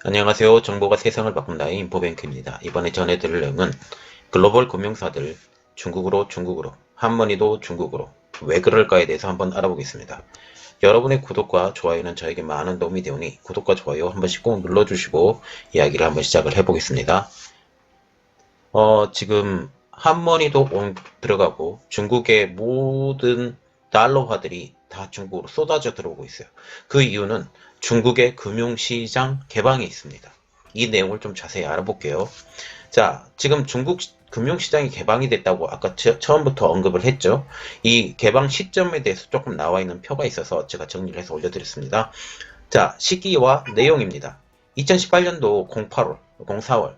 안녕하세요. 정보가 세상을 바꾼다의 인포뱅크입니다. 이번에 전해드릴 내용은 글로벌 금융사들 중국으로 한머니도 중국으로 왜 그럴까에 대해서 한번 알아보겠습니다. 여러분의 구독과 좋아요는 저에게 많은 도움이 되오니 구독과 좋아요 한 번씩 꼭 눌러주시고 이야기를 한번 시작을 해보겠습니다. 지금 한머니도 들어가고 중국의 모든 달러화들이 다 중국으로 쏟아져 들어오고 있어요. 그 이유는 중국의 금융시장 개방이 있습니다. 이 내용을 좀 자세히 알아볼게요. 자, 지금 중국 금융시장이 개방이 됐다고 아까 처음부터 언급을 했죠. 이 개방 시점에 대해서 조금 나와 있는 표가 있어서 제가 정리를 해서 올려드렸습니다. 자, 시기와 내용입니다. 2018년도 08월, 04월.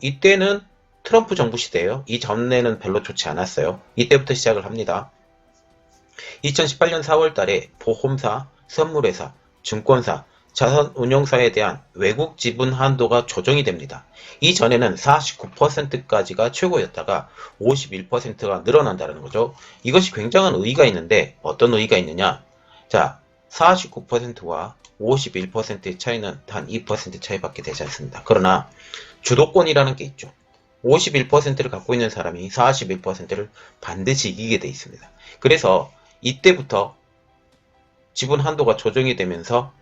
이때는 트럼프 정부 시대예요. 이 전에는 별로 좋지 않았어요. 이때부터 시작을 합니다. 2018년 4월 달에 보험사, 선물회사, 증권사, 자산운용사에 대한 외국 지분 한도가 조정이 됩니다. 이전에는 49%까지가 최고였다가 51%가 늘어난다는 거죠. 이것이 굉장한 의의가 있는데 어떤 의의가 있느냐? 자, 49%와 51%의 차이는 단 2% 차이밖에 되지 않습니다. 그러나 주도권이라는 게 있죠. 51%를 갖고 있는 사람이 41%를 반드시 이기게 돼 있습니다. 그래서 이때부터 지분 한도가 조정이 되면서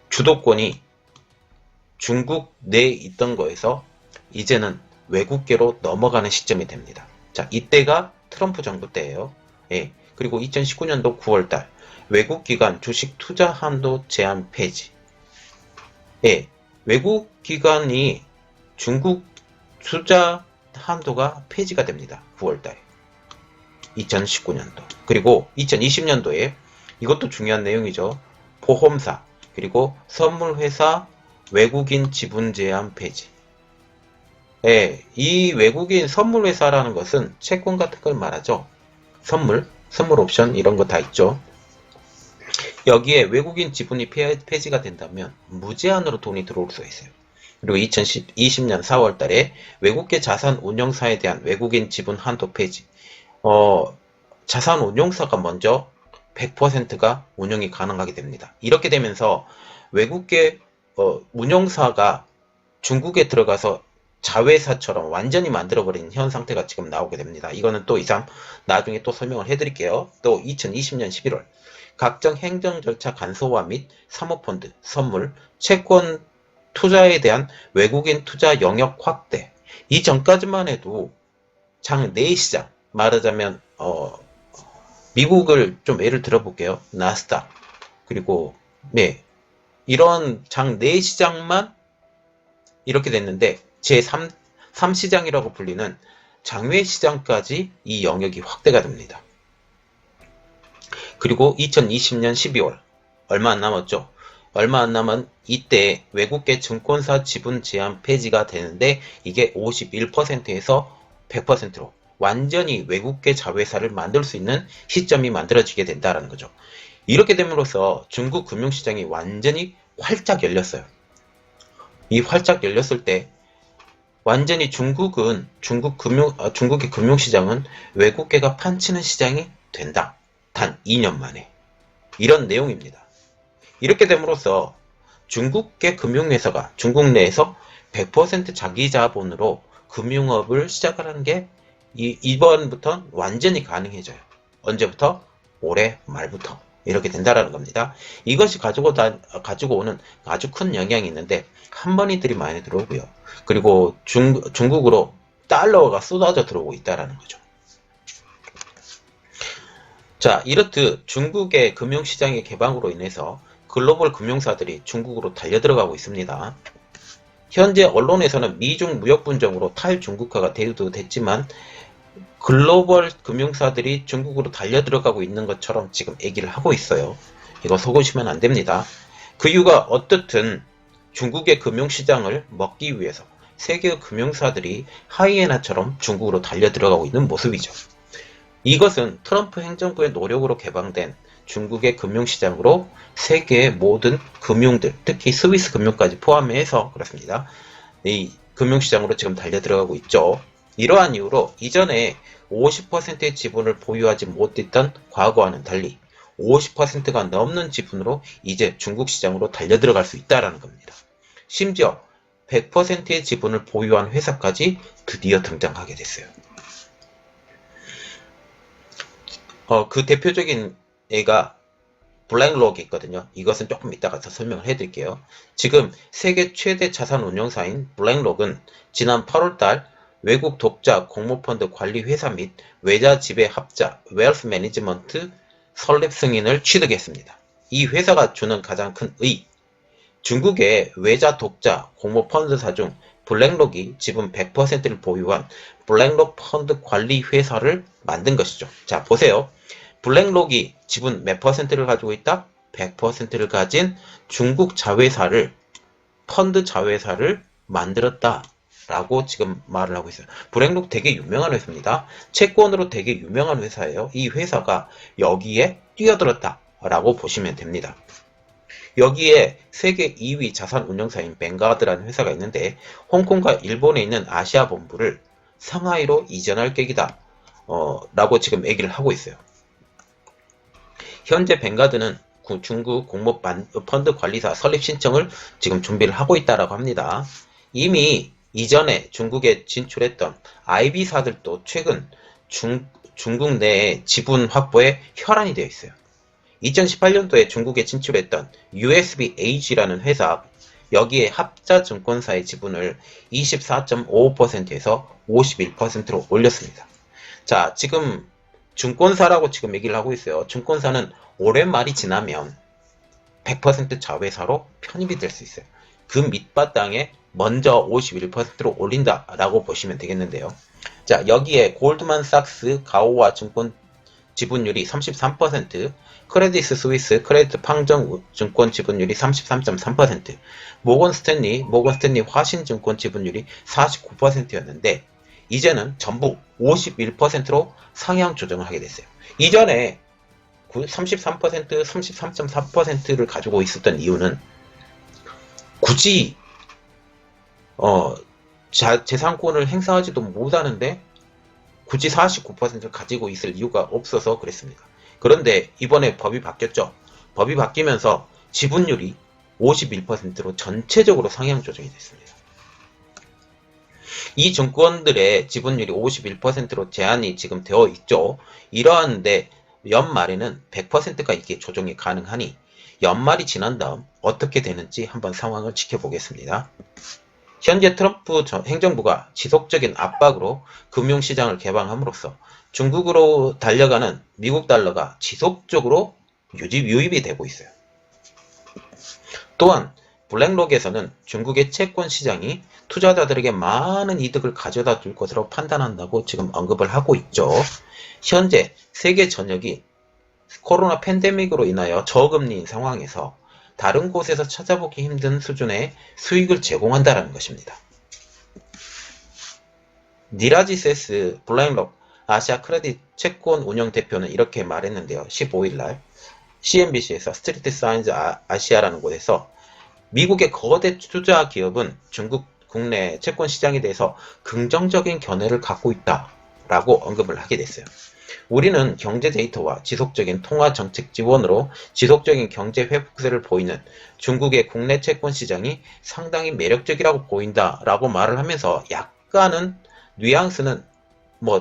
주도권이 중국 내에 있던 거에서 이제는 외국계로 넘어가는 시점이 됩니다. 자, 이때가 트럼프 정부 때예요. 예. 그리고 2019년도 9월달 외국 기관 주식 투자 한도 제한 폐지. 예. 외국 기관이 중국 투자 한도가 폐지가 됩니다. 9월달에. 2019년도. 그리고 2020년도에 이것도 중요한 내용이죠. 보험사, 그리고 선물회사 외국인 지분 제한 폐지. 예, 이 외국인 선물회사라는 것은 채권 같은 걸 말하죠. 선물 옵션 이런 거 다 있죠. 여기에 외국인 지분이 폐지가 된다면 무제한으로 돈이 들어올 수 있어요. 그리고 2020년 4월 달에 외국계 자산 운용사에 대한 외국인 지분 한도 폐지. 자산 운용사가 먼저 100%가 운영이 가능하게 됩니다. 이렇게 되면서 외국계 운용사가 중국에 들어가서 자회사처럼 완전히 만들어버린 현 상태가 지금 나오게 됩니다. 이거는 또 이상 나중에 또 설명을 해드릴게요. 또 2020년 11월 각종 행정 절차 간소화 및 사모펀드, 선물, 채권 투자에 대한 외국인 투자 영역 확대. 이전까지만 해도 장 내시장 말하자면 미국을 좀 예를 들어볼게요. 나스닥 그리고 네 이런 장 내시장만 이렇게 됐는데 제3시장이라고 불리는 장외시장까지 이 영역이 확대가 됩니다. 그리고 2020년 12월 얼마 안 남았죠. 얼마 안 남은 이때 외국계 증권사 지분 제한 폐지가 되는데 이게 51%에서 100%로 완전히 외국계 자회사를 만들 수 있는 시점이 만들어지게 된다는 거죠. 이렇게 됨으로써 중국 금융시장이 완전히 활짝 열렸어요. 이 활짝 열렸을 때 완전히 중국의 금융시장은 외국계가 판치는 시장이 된다. 단 2년 만에. 이런 내용입니다. 이렇게 됨으로써 중국계 금융회사가 중국 내에서 100% 자기 자본으로 금융업을 시작하는 게 이번부터 완전히 가능해져요. 언제부터? 올해 말부터. 이렇게 된다라는 겁니다. 이것이 가지고 오는 아주 큰 영향이 있는데 한번이들이 많이 들어오고요. 그리고 중국으로 달러가 쏟아져 들어오고 있다라는 거죠. 자, 이렇듯 중국의 금융시장의 개방으로 인해서 글로벌 금융사들이 중국으로 달려들어가고 있습니다. 현재 언론에서는 미중 무역 분쟁으로 탈중국화가 대두됐지만 글로벌 금융사들이 중국으로 달려들어가고 있는 것처럼 지금 얘기를 하고 있어요. 이거 속으시면 안 됩니다. 그 이유가 어떻든 중국의 금융시장을 먹기 위해서 세계 금융사들이 하이에나처럼 중국으로 달려들어가고 있는 모습이죠. 이것은 트럼프 행정부의 노력으로 개방된 중국의 금융시장으로 세계의 모든 금융들, 특히 스위스 금융까지 포함해서 그렇습니다. 이 금융시장으로 지금 달려들어가고 있죠. 이러한 이유로 이전에 50%의 지분을 보유하지 못했던 과거와는 달리 50%가 넘는 지분으로 이제 중국 시장으로 달려들어갈 수 있다는 겁니다. 심지어 100%의 지분을 보유한 회사까지 드디어 등장하게 됐어요. 그 대표적인 애가 블랙록이 있거든요. 이것은 조금 이따가 더 설명을 해드릴게요. 지금 세계 최대 자산 운용사인 블랙록은 지난 8월달 외국 독자 공모펀드 관리 회사 및 외자 지배 합자 웰스 매니지먼트 설립 승인을 취득했습니다. 이 회사가 주는 가장 큰 의, 중국의 외자 독자 공모펀드사 중 블랙록이 지분 100%를 보유한 블랙록 펀드 관리 회사를 만든 것이죠. 자, 보세요. 블랙록이 지분 몇 퍼센트를 가지고 있다? 100%를 가진 중국 자회사를, 펀드 자회사를 만들었다 라고 지금 말을 하고 있어요. 블랙록 되게 유명한 회사입니다. 채권으로 되게 유명한 회사예요. 이 회사가 여기에 뛰어들었다 라고 보시면 됩니다. 여기에 세계 2위 자산 운용사인 뱅가드라는 회사가 있는데 홍콩과 일본에 있는 아시아 본부를 상하이로 이전할 계획이다 라고 지금 얘기를 하고 있어요. 현재 뱅가드는 중국 공모 펀드 관리사 설립 신청을 지금 준비를 하고 있다라고 합니다. 이미 이전에 중국에 진출했던 IB사들도 최근 중국 내에 지분 확보에 혈안이 되어 있어요. 2018년도에 중국에 진출했던 USBAG라는 회사, 여기에 합자증권사의 지분을 24.55%에서 51%로 올렸습니다. 자, 지금 증권사라고 지금 얘기를 하고 있어요. 증권사는 올해 말이 지나면 100% 자회사로 편입이 될 수 있어요. 그 밑바탕에 먼저 51%로 올린다라고 보시면 되겠는데요. 자, 여기에 골드만삭스 가오와 증권 지분율이 33%, 크레디스 스위스 크레디트 팡정 증권 지분율이 33.3%, 모건 스탠리 화신증권 지분율이 49%였는데 이제는 전부 51%로 상향 조정을 하게 됐어요. 이전에 33%, 33.4%를 가지고 있었던 이유는 굳이 재산권을 행사하지도 못하는데 굳이 49%를 가지고 있을 이유가 없어서 그랬습니다. 그런데 이번에 법이 바뀌었죠. 법이 바뀌면서 지분율이 51%로 전체적으로 상향 조정이 됐습니다. 이 증권들의 지분율이 51%로 제한이 지금 되어 있죠. 이러한데 연말에는 100%가 이게 조정이 가능하니 연말이 지난 다음 어떻게 되는지 한번 상황을 지켜보겠습니다. 현재 트럼프 행정부가 지속적인 압박으로 금융시장을 개방함으로써 중국으로 달려가는 미국 달러가 지속적으로 유입이 되고 있어요. 또한 블랙록에서는 중국의 채권 시장이 투자자들에게 많은 이득을 가져다 줄 것으로 판단한다고 지금 언급을 하고 있죠. 현재 세계 전역이 코로나 팬데믹으로 인하여 저금리인 상황에서 다른 곳에서 찾아보기 힘든 수준의 수익을 제공한다는 것입니다. 니라지 세스 블랙록 아시아 크레딧 채권 운영 대표는 이렇게 말했는데요. 15일날 CNBC에서 스트리트 사인즈 아시아라는 곳에서 미국의 거대 투자 기업은 중국 국내 채권 시장에 대해서 긍정적인 견해를 갖고 있다라고 언급을 하게 됐어요. 우리는 경제 데이터와 지속적인 통화 정책 지원으로 지속적인 경제 회복세를 보이는 중국의 국내 채권 시장이 상당히 매력적이라고 보인다라고 말을 하면서 약간은 뉘앙스는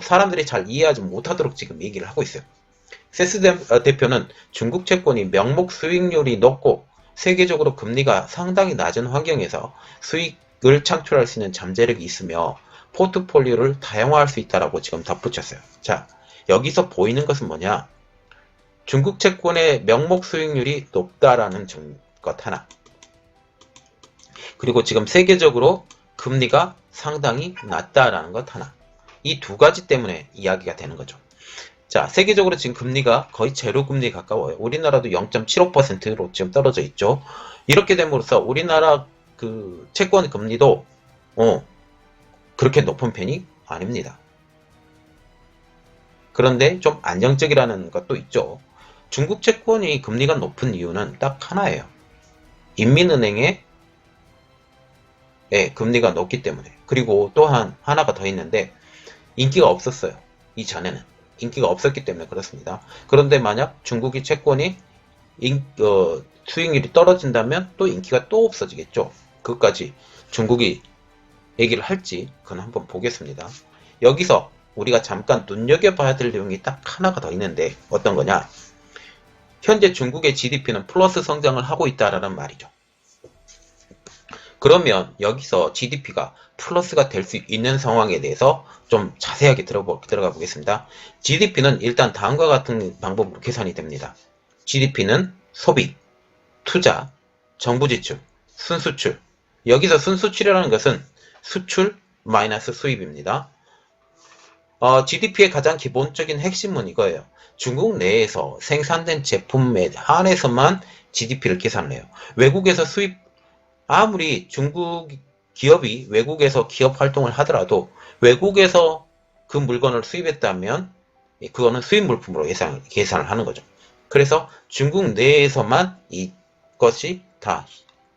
사람들이 잘 이해하지 못하도록 지금 얘기를 하고 있어요. 세스 대표는 중국 채권이 명목 수익률이 높고 세계적으로 금리가 상당히 낮은 환경에서 수익을 창출할 수 있는 잠재력이 있으며 포트폴리오를 다양화할 수 있다라고 지금 덧붙였어요. 자, 여기서 보이는 것은 뭐냐? 중국 채권의 명목 수익률이 높다라는 것 하나. 그리고 지금 세계적으로 금리가 상당히 낮다라는 것 하나. 이 두 가지 때문에 이야기가 되는 거죠. 자, 세계적으로 지금 금리가 거의 제로 금리에 가까워요. 우리나라도 0.75%로 지금 떨어져 있죠. 이렇게 됨으로써 우리나라 그 채권 금리도 그렇게 높은 편이 아닙니다. 그런데 좀 안정적이라는 것도 있죠. 중국 채권이 금리가 높은 이유는 딱 하나예요. 인민은행의 금리가 높기 때문에. 그리고 또한 하나가 더 있는데 인기가 없었어요. 이전에는. 인기가 없었기 때문에 그렇습니다. 그런데 만약 중국이 채권이 수익률이 떨어진다면 또 인기가 또 없어지겠죠. 그것까지 중국이 얘기를 할지 그건 한번 보겠습니다. 여기서 우리가 잠깐 눈여겨봐야 될 내용이 딱 하나가 더 있는데 어떤 거냐? 현재 중국의 GDP는 플러스 성장을 하고 있다라는 말이죠. 그러면 여기서 GDP가 플러스가 될 수 있는 상황에 대해서 좀 자세하게 들어가 보겠습니다. GDP는 일단 다음과 같은 방법으로 계산이 됩니다. GDP는 소비, 투자, 정부 지출, 순수출. 여기서 순수출이라는 것은 수출 마이너스 수입입니다. GDP의 가장 기본적인 핵심은 이거예요. 중국 내에서 생산된 제품에 한해서만 GDP를 계산을 해요. 외국에서 아무리 중국 기업이 외국에서 기업 활동을 하더라도 외국에서 그 물건을 수입했다면 그거는 수입 물품으로 계산을 하는 거죠. 그래서 중국 내에서만 이것이 다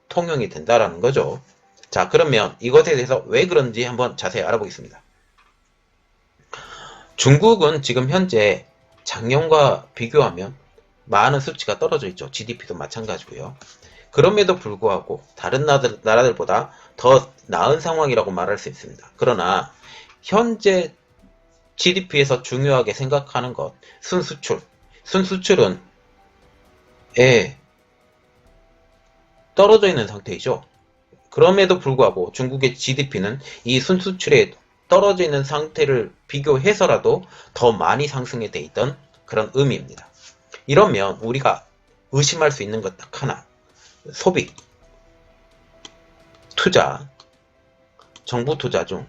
통용이 된다라는 거죠. 자, 그러면 이것에 대해서 왜 그런지 한번 자세히 알아보겠습니다. 중국은 지금 현재 작년과 비교하면 많은 수치가 떨어져 있죠. GDP도 마찬가지고요. 그럼에도 불구하고 다른 나라들보다 더 나은 상황이라고 말할 수 있습니다. 그러나 현재 GDP에서 중요하게 생각하는 것, 순수출은 떨어져 있는 상태이죠. 그럼에도 불구하고 중국의 GDP는 이 순수출에 떨어져 있는 상태를 비교해서라도 더 많이 상승해 돼 있던 그런 의미입니다. 이러면 우리가 의심할 수 있는 것 딱 하나. 소비, 투자, 정부 투자 중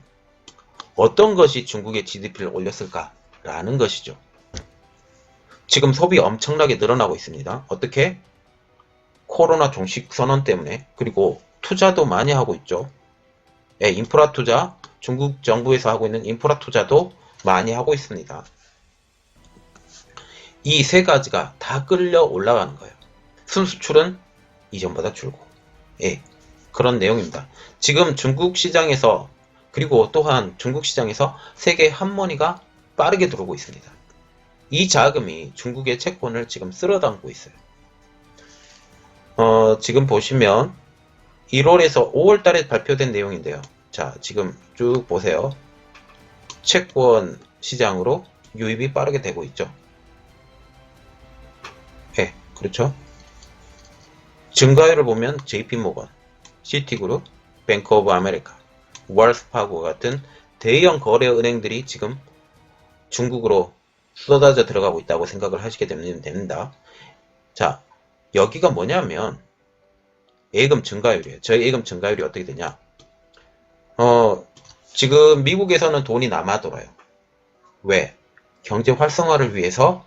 어떤 것이 중국의 GDP를 올렸을까라는 것이죠. 지금 소비 엄청나게 늘어나고 있습니다. 어떻게? 코로나 종식 선언 때문에. 그리고 투자도 많이 하고 있죠. 인프라 투자, 중국 정부에서 하고 있는 인프라 투자도 많이 하고 있습니다. 이 세 가지가 다 끌려 올라가는 거예요. 순수출은 이전보다 줄고. 그런 내용입니다. 지금 중국 시장에서, 그리고 또한 중국 시장에서 세계 한머니가 빠르게 들어오고 있습니다. 이 자금이 중국의 채권을 지금 쓸어담고 있어요. 지금 보시면 1월에서 5월 달에 발표된 내용인데요. 자, 지금 쭉 보세요. 채권 시장으로 유입이 빠르게 되고 있죠. 그렇죠. 증가율을 보면 JP모건, 시티그룹, 뱅크 오브 아메리카, 웰스파고 같은 대형 거래 은행들이 지금 중국으로 쏟아져 들어가고 있다고 생각을 하시게 되면 됩니다. 자, 여기가 뭐냐면 예금 증가율이에요. 저희 예금 증가율이 어떻게 되냐? 지금 미국에서는 돈이 남아 돌아요. 왜? 경제 활성화를 위해서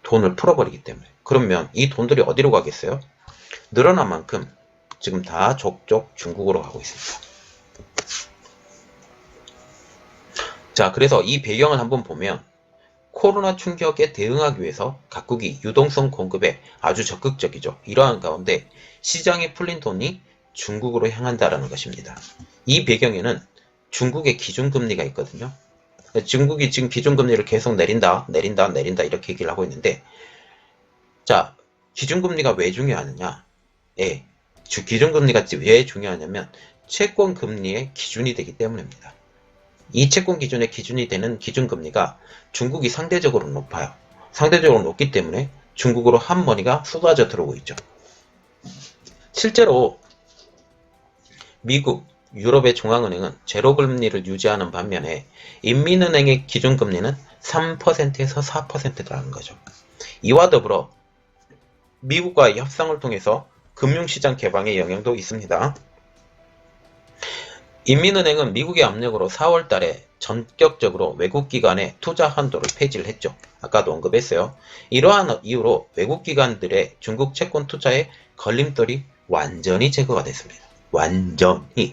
돈을 풀어버리기 때문에. 그러면 이 돈들이 어디로 가겠어요? 늘어난 만큼 지금 다 족족 중국으로 가고 있습니다. 자, 그래서 이 배경을 한번 보면 코로나 충격에 대응하기 위해서 각국이 유동성 공급에 아주 적극적이죠. 이러한 가운데 시장에 풀린 돈이 중국으로 향한다라는 것입니다. 이 배경에는 중국의 기준금리가 있거든요. 중국이 지금 기준금리를 계속 내린다 이렇게 얘기를 하고 있는데, 자, 기준금리가 왜 중요하느냐? 기준금리가 왜 중요하냐면 채권금리의 기준이 되기 때문입니다. 이 채권 기준의 기준이 되는 기준금리가 중국이 상대적으로 높아요. 상대적으로 높기 때문에 중국으로 한머니가 쏟아져 들어오고 있죠. 실제로 미국, 유럽의 중앙은행은 제로금리를 유지하는 반면에 인민은행의 기준금리는 3%에서 4%라는 거죠. 이와 더불어 미국과의 협상을 통해서 금융시장 개방의 영향도 있습니다. 인민은행은 미국의 압력으로 4월 달에 전격적으로 외국기관의 투자 한도를 폐지를 했죠. 아까도 언급했어요. 이러한 이유로 외국기관들의 중국 채권 투자에 걸림돌이 완전히 제거가 됐습니다. 완전히.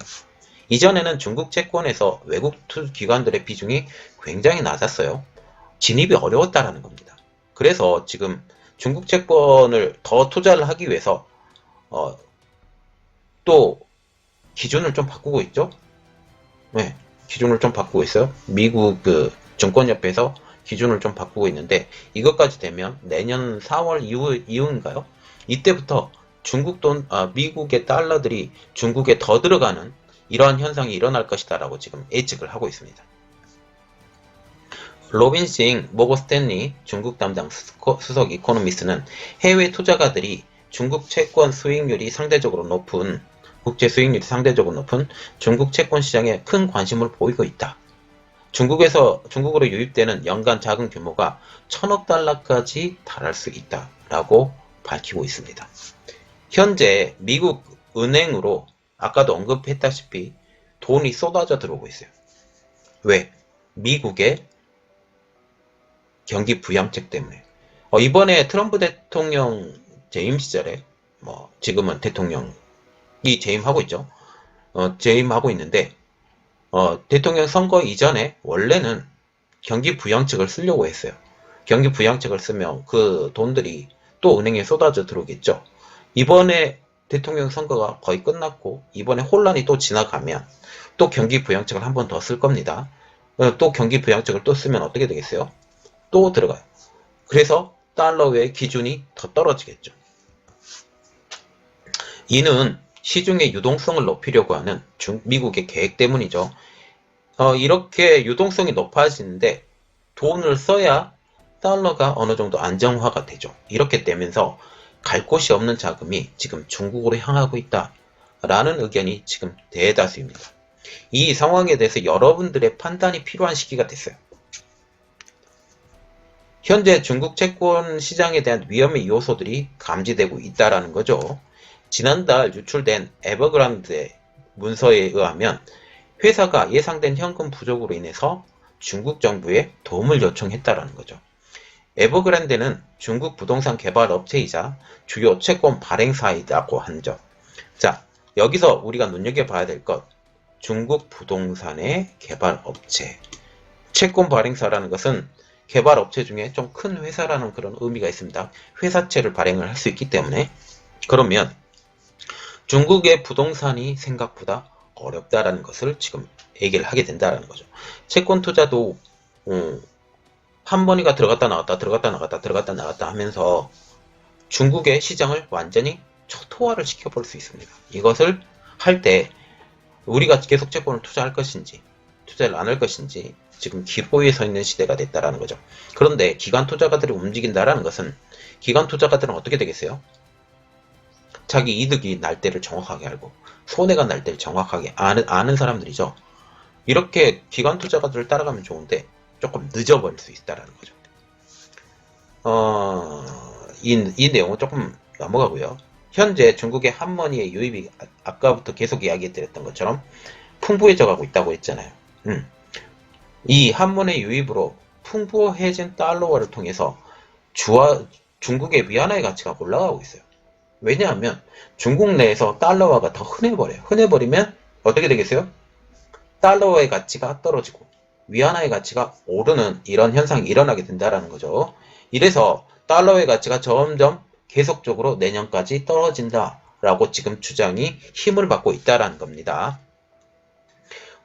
이전에는 중국 채권에서 외국 기관들의 비중이 굉장히 낮았어요. 진입이 어려웠다라는 겁니다. 그래서 지금 중국 채권을 더 투자를 하기 위해서 또 기준을 좀 바꾸고 있죠. 기준을 좀 바꾸고 있어요. 미국 증권협회에서 기준을 좀 바꾸고 있는데 이것까지 되면 내년 4월 이후인가요? 이때부터 중국 미국의 달러들이 중국에 더 들어가는 이러한 현상이 일어날 것이다 라고 지금 예측을 하고 있습니다. 로빈싱 모거 스탠리 중국 담당 수석 이코노미스트는 해외 투자가들이 중국 채권 수익률이 상대적으로 높은 국제 수익률이 상대적으로 높은 중국 채권 시장에 큰 관심을 보이고 있다. 중국으로 유입되는 연간 자금 규모가 1000억 달러까지 달할 수 있다 라고 밝히고 있습니다. 현재 미국 은행으로 아까도 언급했다시피 돈이 쏟아져 들어오고 있어요. 왜? 미국의 경기 부양책 때문에. 이번에 트럼프 대통령 재임 시절에 지금은 대통령이 재임하고 있죠. 재임하고 있는데 대통령 선거 이전에 원래는 경기 부양책을 쓰려고 했어요. 경기 부양책을 쓰면 그 돈들이 또 은행에 쏟아져 들어오겠죠. 이번에 대통령 선거가 거의 끝났고 이번에 혼란이 또 지나가면 또 경기 부양책을 한 번 더 쓸 겁니다. 또 경기 부양책을 또 쓰면 어떻게 되겠어요? 또 들어가요. 그래서 달러의 기준이 더 떨어지겠죠. 이는 시중의 유동성을 높이려고 하는 미국의 계획 때문이죠. 이렇게 유동성이 높아지는데 돈을 써야 달러가 어느 정도 안정화가 되죠. 이렇게 되면서 갈 곳이 없는 자금이 지금 중국으로 향하고 있다라는 의견이 지금 대다수입니다. 이 상황에 대해서 여러분들의 판단이 필요한 시기가 됐어요. 현재 중국 채권 시장에 대한 위험의 요소들이 감지되고 있다는 거죠. 지난달 유출된 에버그란드의 문서에 의하면 회사가 예상된 현금 부족으로 인해서 중국 정부에 도움을 요청했다는 거죠. 에버그란드는 중국 부동산 개발 업체이자 주요 채권 발행사이라고 한 점. 자, 여기서 우리가 눈여겨봐야 될 것, 중국 부동산의 개발 업체. 채권 발행사라는 것은 개발 업체 중에 좀 큰 회사라는 그런 의미가 있습니다. 회사채를 발행을 할 수 있기 때문에. 그러면 중국의 부동산이 생각보다 어렵다라는 것을 지금 얘기를 하게 된다는 거죠. 채권 투자도 한 번이가 들어갔다 나갔다 하면서 중국의 시장을 완전히 초토화를 시켜볼 수 있습니다. 이것을 할 때 우리가 계속 채권을 투자할 것인지 투자를 안 할 것인지 지금 기로에 서 있는 시대가 됐다라는 거죠. 그런데 기관 투자가들이 움직인다라는 것은 기관 투자가들은 어떻게 되겠어요? 자기 이득이 날 때를 정확하게 알고 손해가 날 때를 정확하게 아는 사람들이죠. 이렇게 기관 투자가들을 따라가면 좋은데 조금 늦어버릴 수 있다라는 거죠. 이 내용은 조금 넘어가고요. 현재 중국의 한머니의 유입이 아까부터 계속 이야기해드렸던 것처럼 풍부해져 가고 있다고 했잖아요. 이 한문의 유입으로 풍부해진 달러화를 통해서 중국의 위안화의 가치가 올라가고 있어요. 왜냐하면 중국 내에서 달러화가 더 흔해버려요. 흔해버리면 어떻게 되겠어요? 달러화의 가치가 떨어지고 위안화의 가치가 오르는 이런 현상이 일어나게 된다는 거죠. 이래서 달러의 가치가 점점 계속적으로 내년까지 떨어진다라고 지금 주장이 힘을 받고 있다는 겁니다.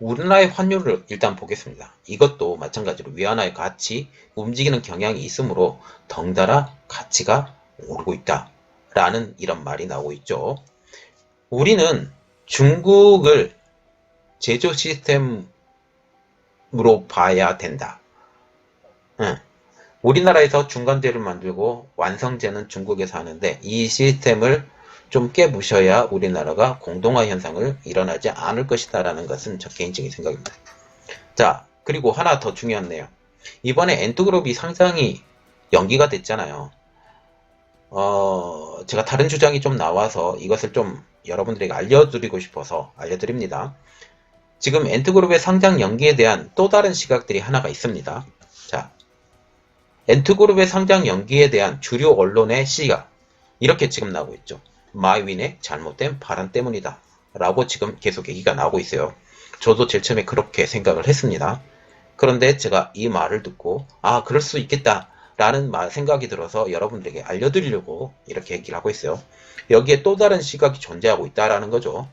우리나라의 환율을 일단 보겠습니다. 이것도 마찬가지로 위안화의 가치 움직이는 경향이 있으므로 덩달아 가치가 오르고 있다라는 이런 말이 나오고 있죠. 우리는 중국을 제조 시스템으로 봐야 된다. 우리나라에서 중간재를 만들고 완성재는 중국에서 하는데 이 시스템을 좀 깨부셔야 우리나라가 공동화 현상을 일어나지 않을 것이다 라는 것은 저 개인적인 생각입니다. 자, 그리고 하나 더 중요한 내용. 이번에 엔트그룹이 상장이 연기가 됐잖아요. 제가 다른 주장이 좀 나와서 이것을 좀 여러분들에게 알려드리고 싶어서 알려드립니다. 지금 엔트그룹의 상장 연기에 대한 또 다른 시각들이 하나가 있습니다. 자, 엔트그룹의 상장 연기에 대한 주류 언론의 시각 이렇게 지금 나오고 있죠. 마이윈의 잘못된 발언 때문이다 라고 지금 계속 얘기가 나오고 있어요. 저도 제일 처음에 그렇게 생각을 했습니다. 그런데 제가 이 말을 듣고 그럴 수 있겠다 라는 생각이 들어서 여러분들에게 알려드리려고 이렇게 얘기를 하고 있어요. 여기에 또 다른 시각이 존재하고 있다라는 거죠.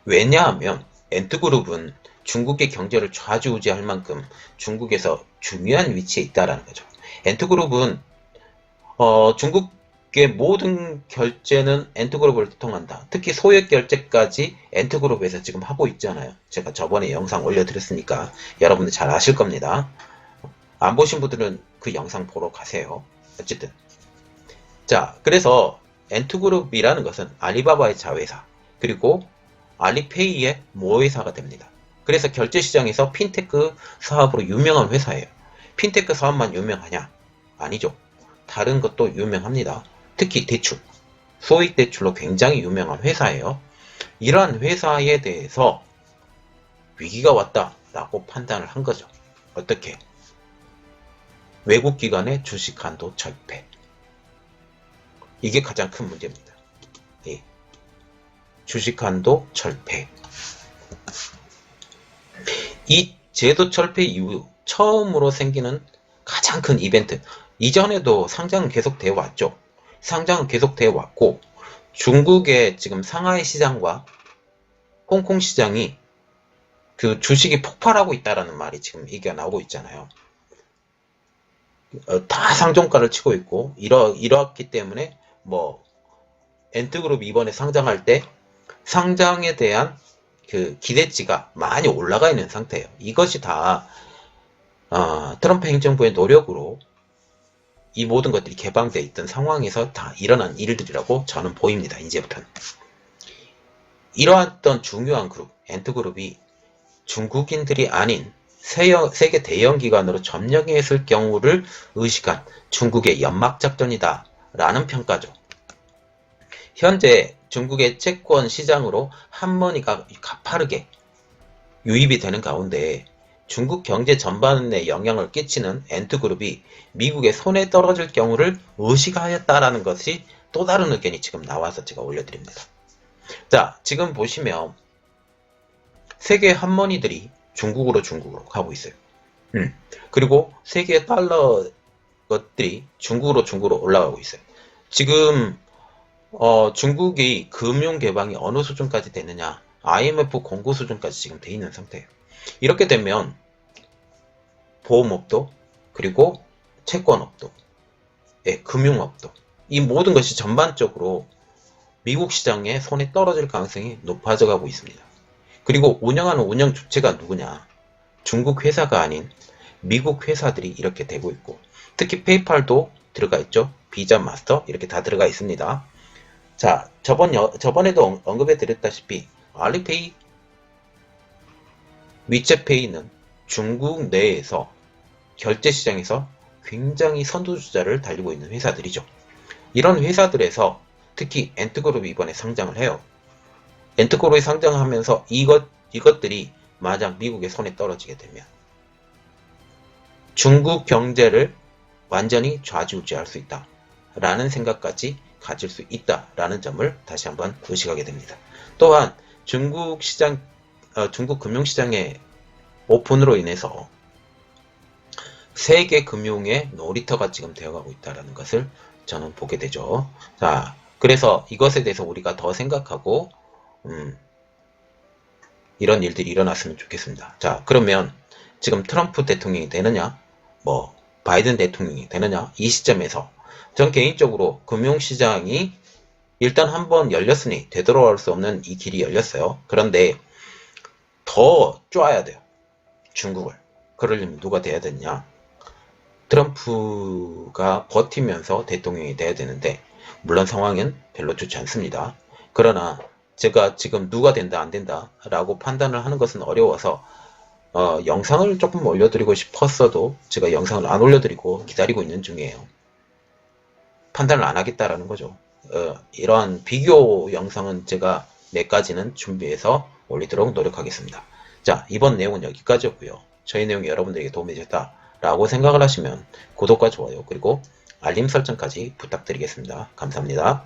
왜냐하면 엔트그룹은 중국의 경제를 좌지우지할 만큼 중국에서 중요한 위치에 있다라는 거죠. 엔트그룹은 중국의 모든 결제는 엔트그룹을 통한다. 특히 소액 결제까지 엔트그룹에서 지금 하고 있잖아요. 제가 저번에 영상 올려드렸으니까 여러분들 잘 아실 겁니다. 안 보신 분들은 그 영상 보러 가세요. 어쨌든 자, 그래서 엔트그룹이라는 것은 알리바바의 자회사 그리고 알리페이의 모회사가 됩니다. 그래서 결제시장에서 핀테크 사업으로 유명한 회사예요. 핀테크 사업만 유명하냐? 아니죠. 다른 것도 유명합니다. 특히 대출, 소액 대출로 굉장히 유명한 회사예요. 이러한 회사에 대해서 위기가 왔다라고 판단을 한 거죠. 어떻게? 외국 기관의 주식 한도 철폐. 이게 가장 큰 문제입니다. 예. 주식 한도 철폐. 이 제도 철폐 이후 처음으로 생기는 가장 큰 이벤트. 이전에도 상장은 계속 되어 왔죠. 상장은 계속 되어 왔고 중국의 지금 상하이 시장과 홍콩 시장이 그 주식이 폭발하고 있다라는 말이 지금 얘기가 나오고 있잖아요. 다 상종가를 치고 있고 이렇기 때문에 뭐 엔트그룹이 이번에 상장할 때 상장에 대한 그 기대치가 많이 올라가 있는 상태예요. 이것이 다 트럼프 행정부의 노력으로 이 모든 것들이 개방되어 있던 상황에서 다 일어난 일들이라고 저는 보입니다. 이제부터는. 이러한 중요한 그룹, 엔트그룹이 중국인들이 아닌 세계 대형 기관으로 점령했을 경우를 의식한 중국의 연막작전이다 라는 평가죠. 현재 중국의 채권 시장으로 한머니가 가파르게 유입이 되는 가운데 중국 경제 전반에 영향을 끼치는 엔트그룹이 미국의 손에 떨어질 경우를 의식하였다라는 것이 또 다른 의견이 지금 나와서 제가 올려드립니다. 자, 지금 보시면 세계 한머니들이 중국으로 가고 있어요. 그리고 세계 달러 것들이 중국으로 올라가고 있어요. 지금 중국이 금융 개방이 어느 수준까지 되느냐, IMF 공고 수준까지 지금 돼 있는 상태예요. 이렇게 되면 보험업도 그리고 채권업도, 금융업도 이 모든 것이 전반적으로 미국 시장에 손에 떨어질 가능성이 높아져 가고 있습니다. 그리고 운영하는 운영 주체가 누구냐? 중국 회사가 아닌 미국 회사들이 이렇게 되고 있고 특히 페이팔도 들어가 있죠. 비자, 마스터 이렇게 다 들어가 있습니다. 자, 저번에도 언급해 드렸다시피 알리페이, 위챗페이는 중국 내에서 결제 시장에서 굉장히 선두주자를 달리고 있는 회사들이죠. 이런 회사들에서 특히 엔트그룹이 이번에 상장을 해요. 엔트그룹이 상장하면서 이것들이 만약 미국의 손에 떨어지게 되면 중국 경제를 완전히 좌지우지할 수 있다 라는 생각까지 가질 수 있다 라는 점을 다시 한번 의식하게 됩니다. 또한 중국 금융시장의 오픈으로 인해서 세계 금융의 놀이터가 지금 되어가고 있다는 것을 저는 보게 되죠. 자, 그래서 이것에 대해서 우리가 더 생각하고 이런 일들이 일어났으면 좋겠습니다. 자, 그러면 지금 트럼프 대통령이 되느냐, 뭐 바이든 대통령이 되느냐, 이 시점에서 전 개인적으로 금융시장이 일단 한번 열렸으니 되돌아올 수 없는 이 길이 열렸어요. 그런데 더 쪼아야 돼요. 중국을. 그러려면 누가 돼야 되느냐? 트럼프가 버티면서 대통령이 돼야 되는데 물론 상황은 별로 좋지 않습니다. 그러나 제가 지금 누가 된다 안 된다 라고 판단을 하는 것은 어려워서 영상을 조금 올려드리고 싶었어도 제가 영상을 안 올려드리고 기다리고 있는 중이에요. 판단을 안 하겠다라는 거죠. 이러한 비교 영상은 제가 몇 가지는 준비해서 올리도록 노력하겠습니다. 자, 이번 내용은 여기까지였고요. 저희 내용이 여러분들에게 도움이 됐다라고 생각을 하시면 구독과 좋아요 그리고 알림 설정까지 부탁드리겠습니다. 감사합니다.